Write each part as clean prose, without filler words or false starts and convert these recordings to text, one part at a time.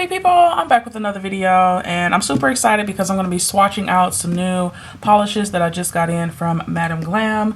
Happy people, I'm back with another video and I'm super excited because I'm going to be swatching out some new polishes that I just got in from Madam Glam.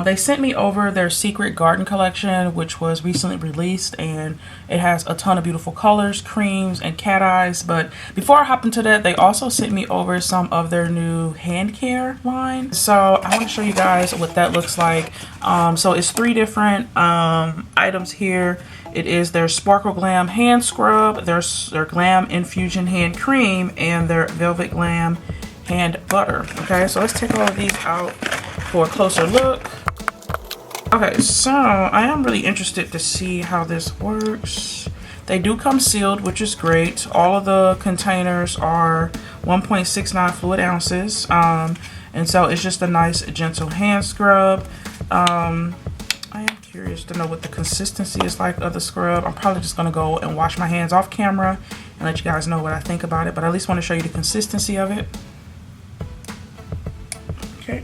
They sent me over their Secret Garden collection, which was recently released, and it has a ton of beautiful colors, creams, and cat eyes. But before I hop into that, they also sent me over some of their new hand care line. So I want to show you guys what that looks like. So it's three different items here. It is their Sparkle Glam hand scrub, their Glam Infusion hand cream, and their Velvet Glam hand butter. Okay, so let's take all of these out for a closer look. Okay, so I am really interested to see how this works. They do come sealed, which is great. All of the containers are 1.69 fluid ounces. And so it's just a nice gentle hand scrub. I am curious to know what the consistency is like of the scrub. I'm probably just gonna go and wash my hands off camera and let you guys know what I think about it, but I at least want to show you the consistency of it. Okay.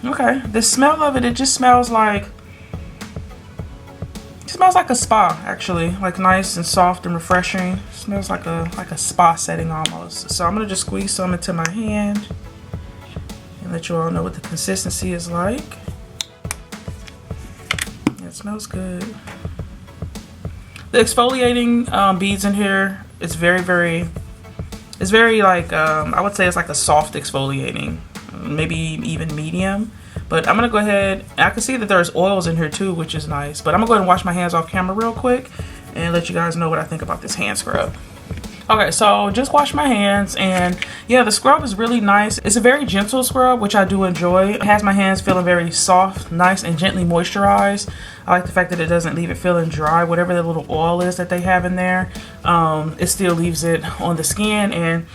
Okay. The smell of it, it just smells like, it smells like a spa, actually. Like nice and soft and refreshing. It smells like a spa setting almost. So I'm gonna just squeeze some into my hand and let you all know what the consistency is like. It smells good. The exfoliating beads in here, it's very like, I would say it's like a soft exfoliating, maybe even medium. But I'm gonna go ahead, I can see that there's oils in here too, which is nice. But I'm gonna go ahead and wash my hands off camera real quick and let you guys know what I think about this hand scrub. Okay, so just wash my hands, and yeah, the scrub is really nice. It's a very gentle scrub, which I do enjoy. It has my hands feeling very soft, nice, and gently moisturized. I like the fact that it doesn't leave it feeling dry. Whatever the little oil is that they have in there, it still leaves it on the skin, and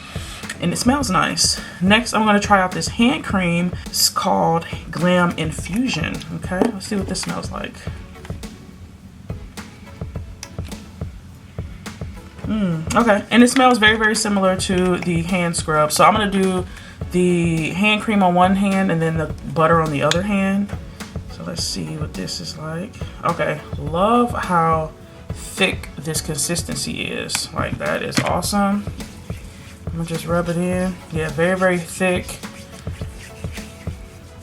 it smells nice. Next, I'm going to try out this hand cream. It's called Glam Infusion. Okay, let's see what this smells like. Okay, and it smells very similar to the hand scrub. So I'm going to do the hand cream on one hand and then the butter on the other hand. So let's see what this is like. Okay, love how thick this consistency is. Like, that is awesome. I'm gonna just rub it in. Yeah, very thick.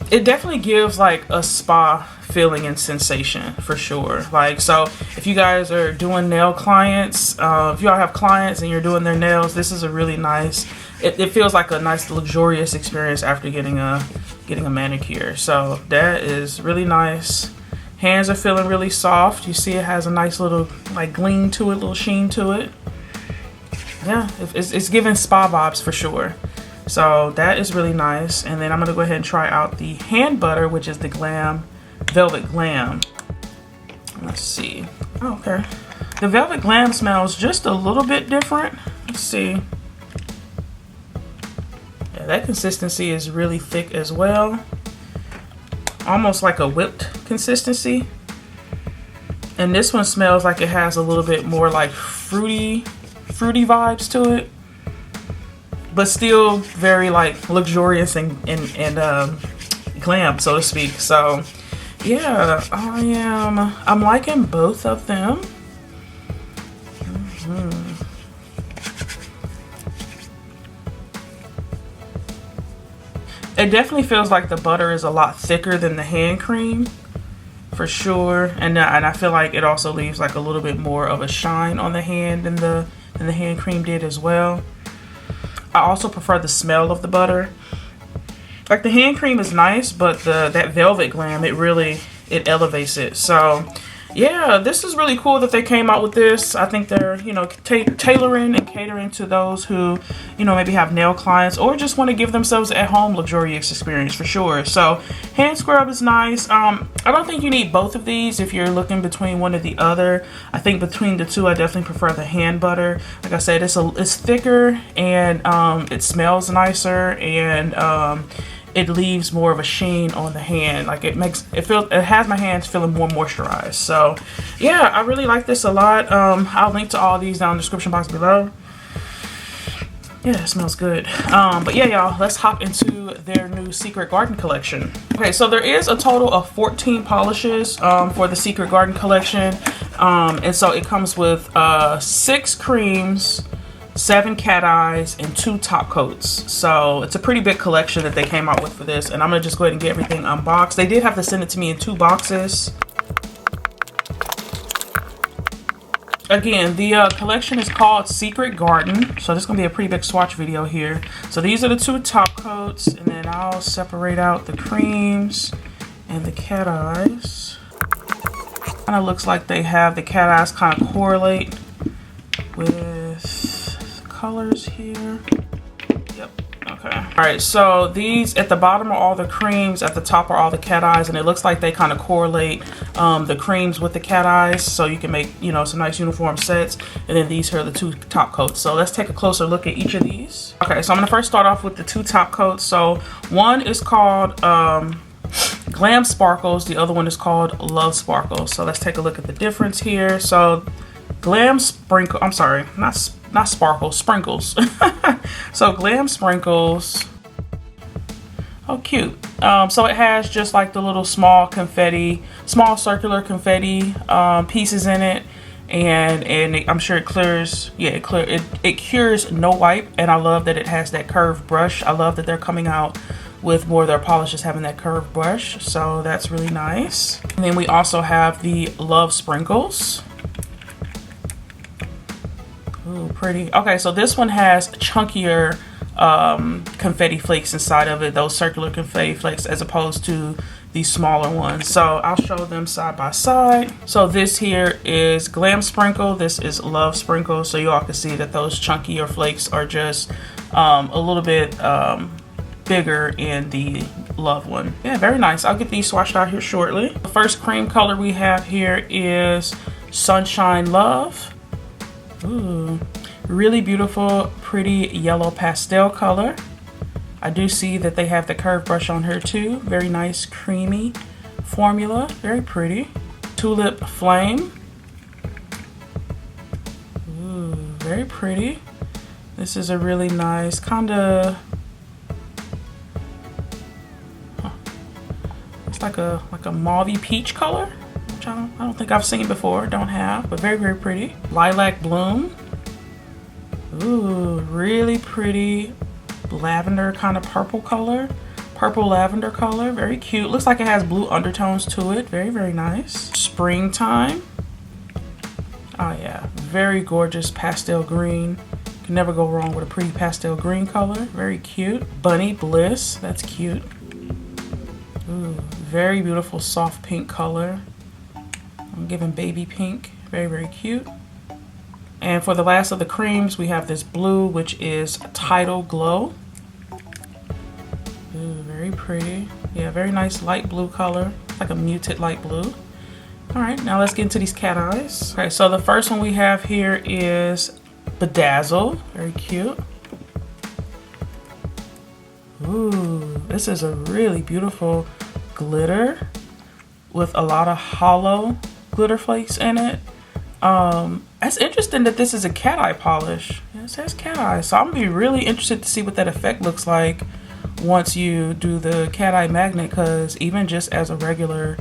It definitely gives like a spa feeling and sensation for sure. Like, so if you guys are doing nail clients, if y'all have clients and you're doing their nails, this is a really nice, it feels like a nice luxurious experience after getting a manicure. So that is really nice. Hands are feeling really soft. You see it has a nice little like gleam to it, little sheen to it. Yeah, it's giving spa vibes for sure. So that is really nice. And then I'm gonna go ahead and try out the hand butter, which is the Velvet Glam. Let's see. Oh, okay. The Velvet Glam smells just a little bit different. Let's see. Yeah, that consistency is really thick as well. Almost like a whipped consistency. And this one smells like it has a little bit more like fruity vibes to it, but still very like luxurious and glam, so to speak. So yeah, I'm liking both of them. It definitely feels like the butter is a lot thicker than the hand cream for sure, and I feel like it also leaves like a little bit more of a shine on the hand than the hand cream did as well. I also prefer the smell of the butter. Like, the hand cream is nice, but that Velvet Glam, it elevates it. So yeah, this is really cool that they came out with this. I think they're, you know, tailoring and catering to those who, you know, maybe have nail clients or just want to give themselves at home luxurious experience for sure. So hand scrub is nice. I don't think you need both of these if you're looking between one or the other. I think between the two, I definitely prefer the hand butter. Like I said, it's thicker, and it smells nicer, and it leaves more of a sheen on the hand. Like, it has my hands feeling more moisturized. So yeah, I really like this a lot. I'll link to all these down in the description box below. Yeah, it smells good. But yeah, y'all, let's hop into their new Secret Garden collection. Okay, so there is a total of 14 polishes for the Secret Garden collection. And so it comes with 6 creams, 7 cat eyes, and 2 top coats. So it's a pretty big collection that they came out with for this. And I'm gonna just go ahead and get everything unboxed. They did have to send it to me in 2 boxes. Again, the collection is called Secret Garden. So this is gonna be a pretty big swatch video here. So these are the 2 top coats, and then I'll separate out the creams and the cat eyes. Kind of looks like they have the cat eyes kind of correlate with colors here. Yep. Okay. All right. So these at the bottom are all the creams. At the top are all the cat eyes, and it looks like they kind of correlate the creams with the cat eyes, so you can make, you know, some nice uniform sets. And then these are the 2 top coats. So let's take a closer look at each of these. Okay. So I'm gonna first start off with the 2 top coats. So one is called Glam Sparkles. The other one is called Love Sparkles. So let's take a look at the difference here. So Glam Sprinkle, I'm sorry, not Sparkles, Sprinkles. So Glam Sprinkles, oh cute. So it has just like the little small confetti, small circular confetti pieces in it, and I'm sure it clears, yeah, it cures no wipe. And I love that it has that curved brush. I love that they're coming out with more of their polishes having that curved brush, so that's really nice. And then we also have the Love Sprinkles. Ooh, pretty. Okay, so this one has chunkier confetti flakes inside of it, those circular confetti flakes, as opposed to these smaller ones. So I'll show them side by side. So this here is Glam Sprinkle, this is Love Sprinkle, so you all can see that those chunkier flakes are just a little bit bigger in the Love one. Yeah, very nice. I'll get these swatched out here shortly. The first cream color we have here is Sunshine Love. Ooh, really beautiful, pretty yellow pastel color. I do see that they have the curved brush on her too. Very nice, creamy formula, very pretty. Tulip Flame. Ooh, very pretty. This is a really nice kind of, like a mauvey peach color, which I don't think I've seen before, don't have, but very, very pretty. Lilac Bloom. Ooh, really pretty lavender kind of purple color, purple lavender color, very cute. Looks like it has blue undertones to it, very, very nice. Springtime. Oh yeah, very gorgeous pastel green. Can never go wrong with a pretty pastel green color, very cute. Bunny Bliss, that's cute. Ooh, very beautiful soft pink color. I'm giving baby pink. Very, very cute. And for the last of the creams, we have this blue, which is Tidal Glow. Ooh, very pretty. Yeah, very nice light blue color. Like a muted light blue. All right, now let's get into these cat eyes. Okay, so the first one we have here is Bedazzle. Very cute. Ooh, this is a really beautiful glitter with a lot of hollow glitter flakes in it. It's interesting that this is a cat eye polish. Yeah, it says cat eye, so I'm gonna be really interested to see what that effect looks like once you do the cat eye magnet, because even just as a regular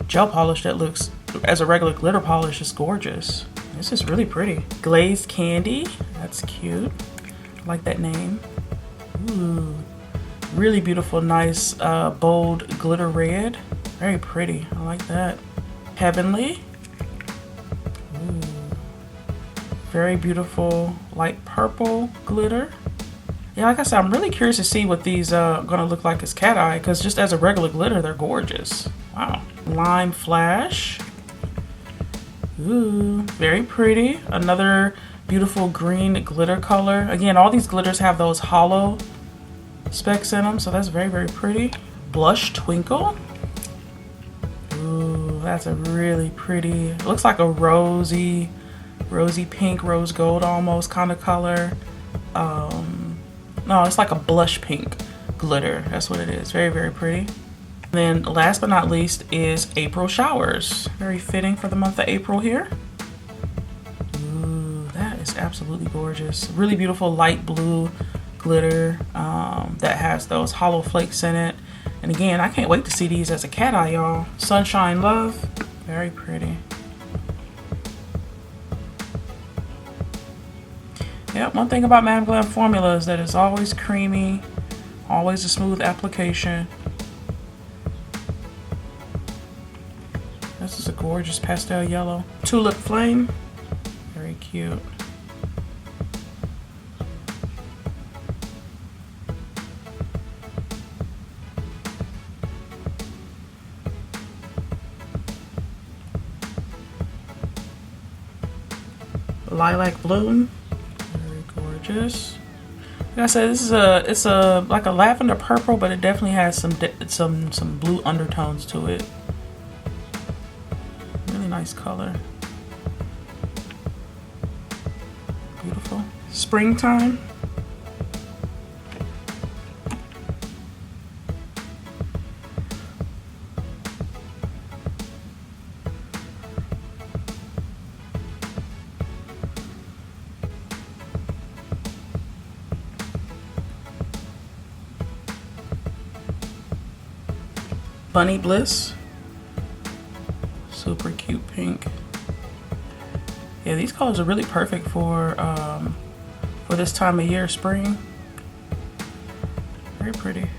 gel polish, that looks, as a regular glitter polish, is gorgeous. This is really pretty. Glazed Candy, that's cute. I like that name. Ooh, really beautiful, nice, bold glitter red. Very pretty, I like that. Heavenly. Ooh, very beautiful, light purple glitter. Yeah, like I said, I'm really curious to see what these are gonna look like as cat eye, because just as a regular glitter, they're gorgeous. Wow. Lime Flash. Ooh, very pretty. Another beautiful green glitter color. Again, all these glitters have those hollow specks in them, so that's very, very pretty. Blush Twinkle. Ooh, that's a really pretty, it looks like a rosy pink, rose gold almost kind of color. No, it's like a blush pink glitter. That's what it is. Very, very pretty. And then last but not least is April Showers. Very fitting for the month of April here. Ooh, that is absolutely gorgeous. Really beautiful light blue glitter that has those hollow flakes in it. And again, I can't wait to see these as a cat eye, y'all. Sunshine Love, very pretty. Yeah, one thing about Madam Glam formula is that it's always creamy, always a smooth application. This is a gorgeous pastel yellow. Tulip Flame, very cute. Lilac Bloom, very gorgeous. Like I said, this is it's like a lavender purple, but it definitely has some blue undertones to it. Really nice color. Beautiful. Springtime. Bunny Bliss, super cute pink. Yeah, these colors are really perfect for this time of year, spring. Very pretty.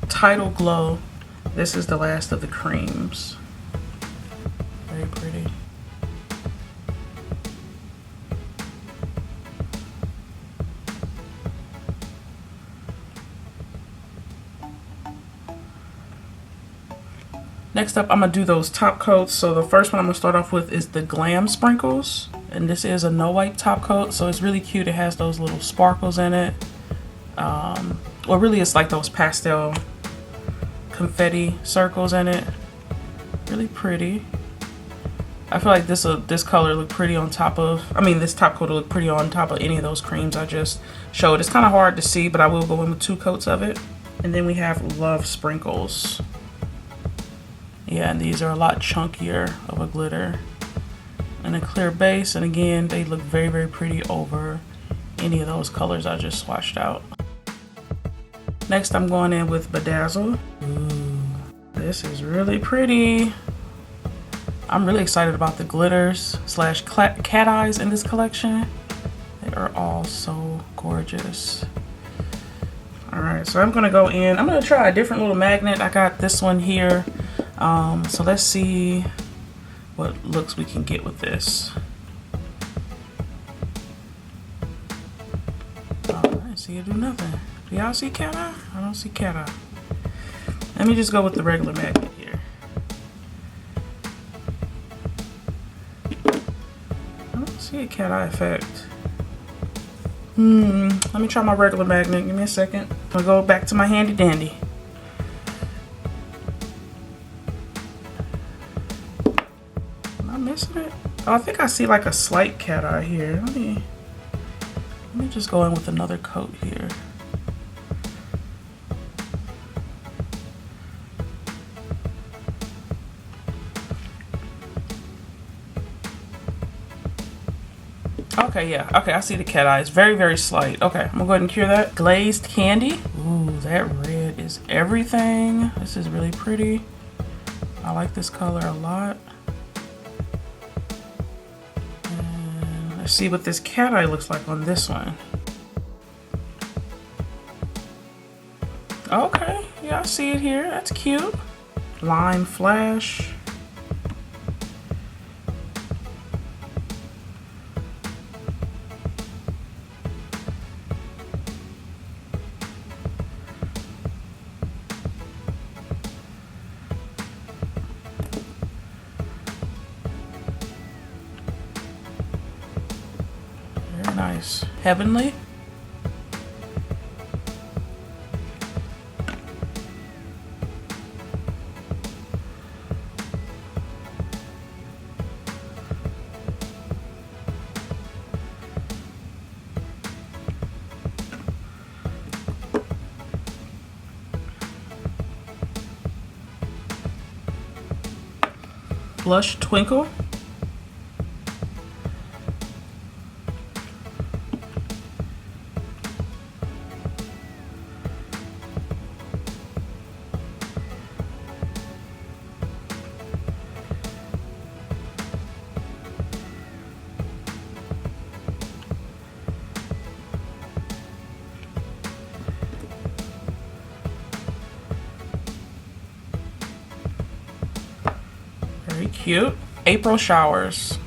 Tidal Glow. This is the last of the creams. Very pretty. Next up, I'm gonna do those top coats. So the first one I'm gonna start off with is the Glam Sprinkles. And this is a no wipe top coat, so it's really cute. It has those little sparkles in it. Or really it's like those pastel confetti circles in it. Really pretty. I feel like this color look pretty on top of, this top coat will look pretty on top of any of those creams I just showed. It's kind of hard to see, but I will go in with 2 coats of it. And then we have Love Sprinkles. Yeah, and these are a lot chunkier of a glitter and a clear base. And again, they look very, very pretty over any of those colors I just swatched out. Next, I'm going in with Bedazzle. Ooh, this is really pretty. I'm really excited about the glitters slash cat eyes in this collection. They are all so gorgeous. All right, so I'm gonna go in. I'm gonna try a different little magnet. I got this one here. So let's see what looks we can get with this. Oh, I see it do nothing. Do y'all see cat eye? I don't see cat eye. Let me just go with the regular magnet here. I don't see a cat eye effect. Let me try my regular magnet. Give me a second. I'll go back to my handy dandy. Missing it? Oh, I think I see like a slight cat eye here. Let me just go in with another coat here. Okay, yeah. Okay, I see the cat eye. It's very, very slight. Okay, I'm gonna go ahead and cure that. Glazed Candy. Ooh, that red is everything. This is really pretty. I like this color a lot. See what this cat eye looks like on this one. Okay, yeah, I see it here. That's cute. Line Flash. Nice. Heavenly. Blush Twinkle. Cute. April Showers.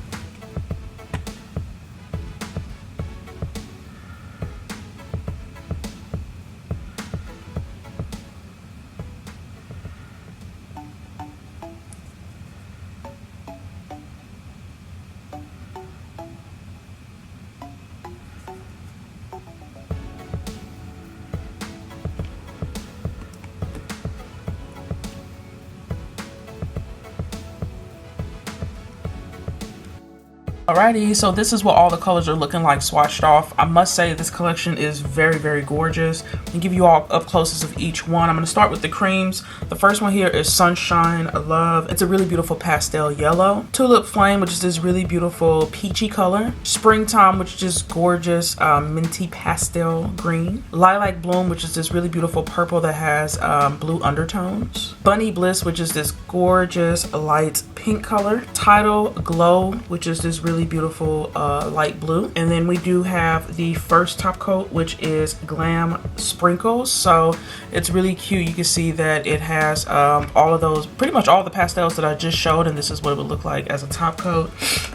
Alrighty, so this is what all the colors are looking like swatched off. I must say this collection is very, very gorgeous. I'll give you all up closes of each one. I'm going to start with the creams. The first one here is Sunshine Love. It's a really beautiful pastel yellow. Tulip Flame, which is this really beautiful peachy color. Springtime, which is just gorgeous minty pastel green. Lilac Bloom, which is this really beautiful purple that has blue undertones. Bunny Bliss, which is this gorgeous light pink color. Tidal Glow, which is this really beautiful light blue. And then we do have the first top coat, which is Glam Sprinkles. So it's really cute. You can see that it has all of those, pretty much all the pastels that I just showed, and this is what it would look like as a top coat.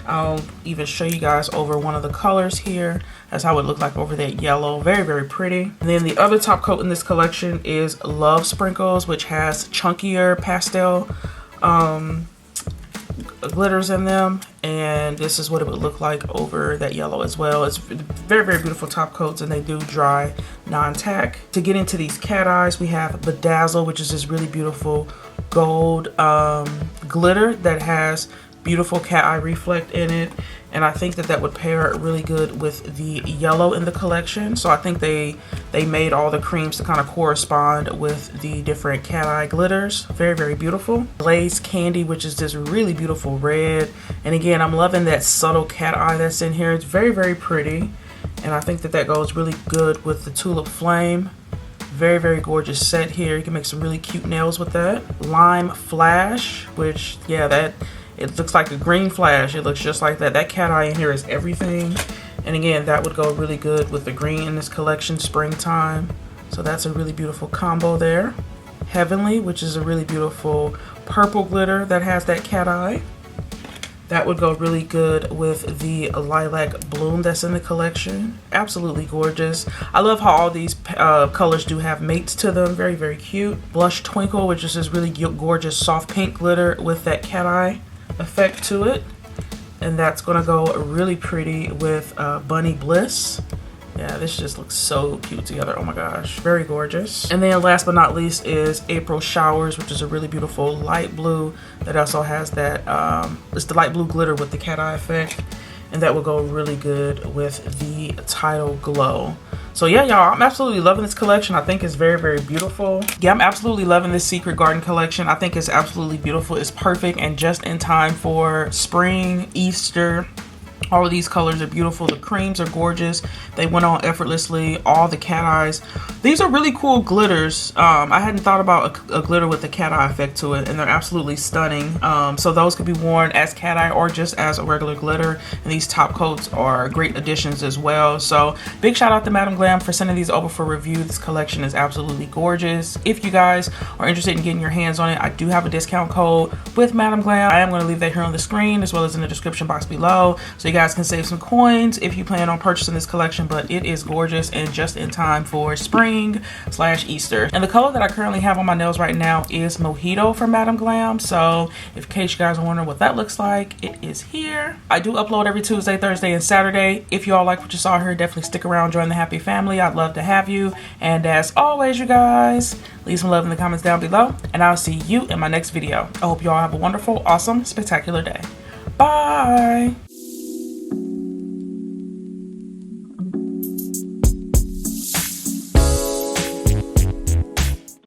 I'll even show you guys over one of the colors here. That's how it would look like over that yellow. Very, very pretty. And then the other top coat in this collection is Love Sprinkles, which has chunkier pastel glitters in them, and this is what it would look like over that yellow as well. It's very, very beautiful top coats, and they do dry non-tack. To get into these cat eyes, we have Bedazzle, which is this really beautiful gold glitter that has beautiful cat eye reflect in it, and I think that that would pair really good with the yellow in the collection. So I think they made all the creams to kind of correspond with the different cat eye glitters. Very, very beautiful. Glaze Candy, which is this really beautiful red, and again, I'm loving that subtle cat eye that's in here. It's very, very pretty, and I think that that goes really good with the Tulip Flame. Very, very gorgeous set here. You can make some really cute nails with that. Lime Flash, which, yeah, that it looks like a green flash. It looks just like that. That cat eye in here is everything. And again, that would go really good with the green in this collection, Springtime. So that's a really beautiful combo there. Heavenly, which is a really beautiful purple glitter that has that cat eye. That would go really good with the Lilac Bloom that's in the collection. Absolutely gorgeous. I love how all these colors do have mates to them. Very, very cute. Blush Twinkle, which is this really gorgeous soft pink glitter with that cat eye effect to it, and that's gonna go really pretty with Bunny Bliss. Yeah, this just looks so cute together. Oh my gosh, very gorgeous. And then last but not least is April Showers, which is a really beautiful light blue that also has that it's the light blue glitter with the cat eye effect, and that will go really good with the Tidal Glow. So yeah, y'all, I'm absolutely loving this collection. I think it's very, very beautiful. Yeah, I'm absolutely loving this Secret Garden collection. I think it's absolutely beautiful. It's perfect and just in time for spring, Easter. All of these colors are beautiful. The creams are gorgeous. They went on effortlessly. All the cat eyes. These are really cool glitters. I hadn't thought about a glitter with the cat eye effect to it, and they're absolutely stunning. So those could be worn as cat eye or just as a regular glitter. And these top coats are great additions as well. So big shout out to Madam Glam for sending these over for review. This collection is absolutely gorgeous. If you guys are interested in getting your hands on it, I do have a discount code with Madam Glam. I am going to leave that here on the screen as well as in the description box below, so you guys can save some coins if you plan on purchasing this collection. But it is gorgeous and just in time for spring/Easter. And the color that I currently have on my nails right now is Mojito from Madam Glam. So in case you guys are wondering what that looks like, it is here. I do upload every Tuesday, Thursday, and Saturday. If you all like what you saw here, definitely stick around, join the happy family. I'd love to have you. And as always, you guys, leave some love in the comments down below, and I'll see you in my next video. I hope you all have a wonderful, awesome, spectacular day. Bye.